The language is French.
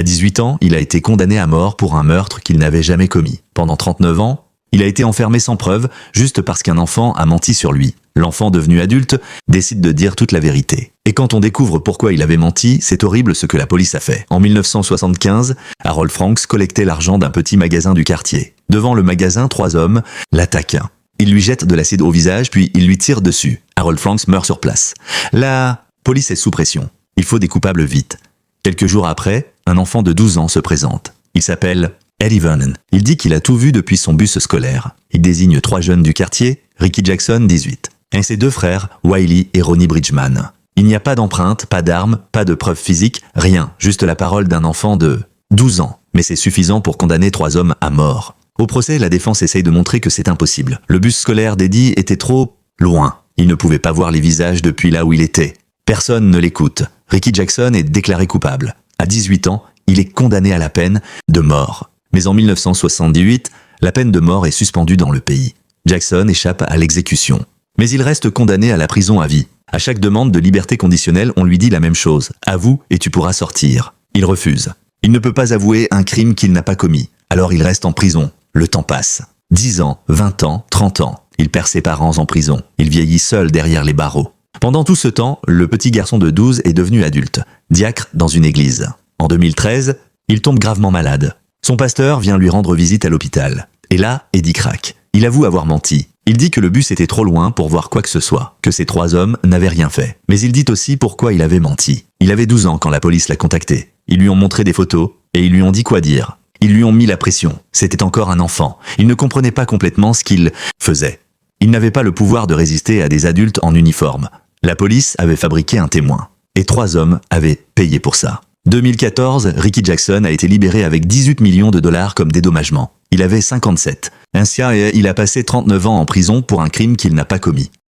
À 18 ans, il a été condamné à mort pour un meurtre qu'il n'avait jamais commis. Pendant 39 ans, il a été enfermé sans preuve, juste parce qu'un enfant a menti sur lui. L'enfant devenu adulte décide de dire toute la vérité. Et quand on découvre pourquoi il avait menti, c'est horrible ce que la police a fait. En 1975, Harold Franks collectait l'argent d'un petit magasin du quartier. Devant le magasin, 3 hommes l'attaquent. Ils lui jettent de l'acide au visage, puis ils lui tirent dessus. Harold Franks meurt sur place. La police est sous pression. Il faut des coupables vite. Quelques jours après, un enfant de 12 ans se présente. Il s'appelle Eddie Vernon. Il dit qu'il a tout vu depuis son bus scolaire. Il désigne 3 jeunes du quartier, Ricky Jackson, 18, et ses 2 frères, Wiley et Ronnie Bridgman. Il n'y a pas d'empreinte, pas d'armes, pas de preuves physiques, rien, juste la parole d'un enfant de 12 ans. Mais c'est suffisant pour condamner 3 hommes à mort. Au procès, la défense essaye de montrer que c'est impossible. Le bus scolaire d'Eddie était trop loin. Il ne pouvait pas voir les visages depuis là où il était. Personne ne l'écoute. Ricky Jackson est déclaré coupable. À 18 ans, il est condamné à la peine de mort. Mais en 1978, la peine de mort est suspendue dans le pays. Jackson échappe à l'exécution. Mais il reste condamné à la prison à vie. À chaque demande de liberté conditionnelle, on lui dit la même chose. Avoue et tu pourras sortir. Il refuse. Il ne peut pas avouer un crime qu'il n'a pas commis. Alors il reste en prison. Le temps passe. 10 ans, 20 ans, 30 ans. Il perd ses parents en prison. Il vieillit seul derrière les barreaux. Pendant tout ce temps, le petit garçon de 12 est devenu adulte, diacre dans une église. En 2013, il tombe gravement malade. Son pasteur vient lui rendre visite à l'hôpital. Et là, Eddie craque. Il avoue avoir menti. Il dit que le bus était trop loin pour voir quoi que ce soit, que ces 3 hommes n'avaient rien fait. Mais il dit aussi pourquoi il avait menti. Il avait 12 ans quand la police l'a contacté. Ils lui ont montré des photos et ils lui ont dit quoi dire. Ils lui ont mis la pression. C'était encore un enfant. Il ne comprenait pas complètement ce qu'il faisait. Il n'avait pas le pouvoir de résister à des adultes en uniforme. La police avait fabriqué un témoin. Et 3 hommes avaient payé pour ça. 2014, Ricky Jackson a été libéré avec 18 millions de dollars comme dédommagement. Il avait 57. Ainsi, il a passé 39 ans en prison pour un crime qu'il n'a pas commis.